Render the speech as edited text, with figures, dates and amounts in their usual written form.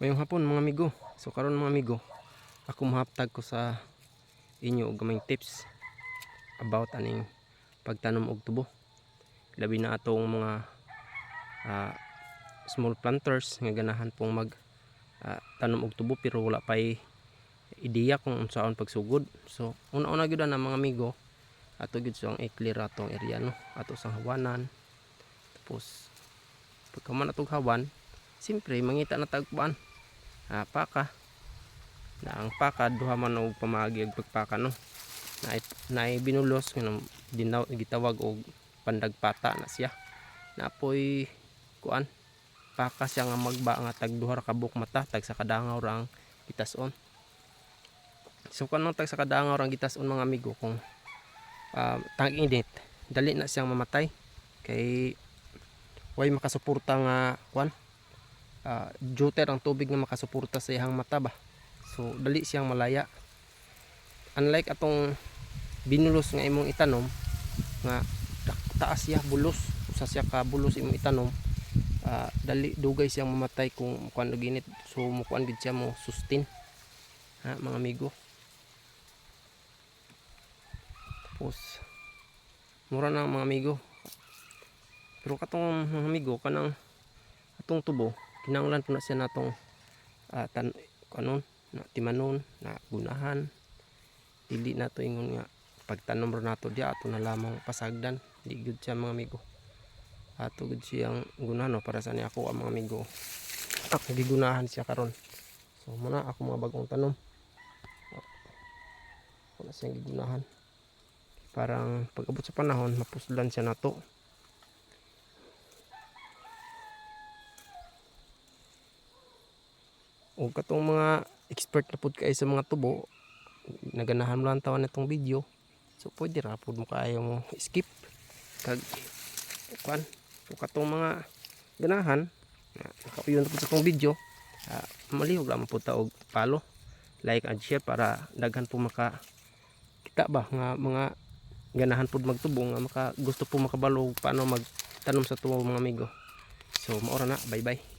Ngayong hapon mga amigo. So karon mga amigo, ako mahaptag ko sa inyo og gamay tips about aning pagtanom og tubo. Labi na atong mga small planters nga ganahan pong mag tanom og tubo pero wala pay ideya kung unsaon pagsugod. So una-una gyud na mga amigo, ato gyud so ang i-clear atong area no, ato sang hawanan. Tapos pagka man atong hawan, siyempre mangita na tagpuan paka na ang paka duha man og pamaagi og pagpaka no, na binulos nga gitawag og pandagpata na siya, napoy kuan paka siya nga magba nga tag duha ra ka buok mata, tag sa kadangaw ra ang gitas-on. So kung tag sa kadangaw ra ang gitas-on mga amigo, kung tag-init dali na siyang mamatay kay way makasuporta nga kuan juter ang tubig nga makasuporta sa iyang mata ba. So dali siyang malaya. Unlike atong binulos nga imong itanom nga taas siya bulos, usa siya ka bulos imong itanom, dali dugay siyang mamatay kung kuan og init. So mukuan gid siya mo sustain mga amigo. Tapos mura na mga amigo. Pero katong mga amigo kanang atong tubo, kinahanglan po na siya natong kanon na timanon na gunahan. Dili nato ingon nga pagtanom ra nato dia ato na lamang pasagdan, di gud siya mga amigo. Ato gud siyang gunahan no, para sa ni ako ang mga amigo. Ako gigunahan siya karon. So muna ako mga bagong tanom. Ako na siyang gigunahan. Parang pag-abot sa panahon mapuslan siya nato. O katong mga expert na pud kay sa mga tubo, naganahan mo lang tawan itong video, so pwede ra pud mo kaayo mo skip kag kuan. So katong mga ganahan nakapiyon pud sa itong video, malihog lang pud ta og follow, like and share para daghan po maka kita ba nga mga ganahan pud magtubo nga gusto po makabalo paano magtanom sa tubo mga amigo. So maura na, bye bye.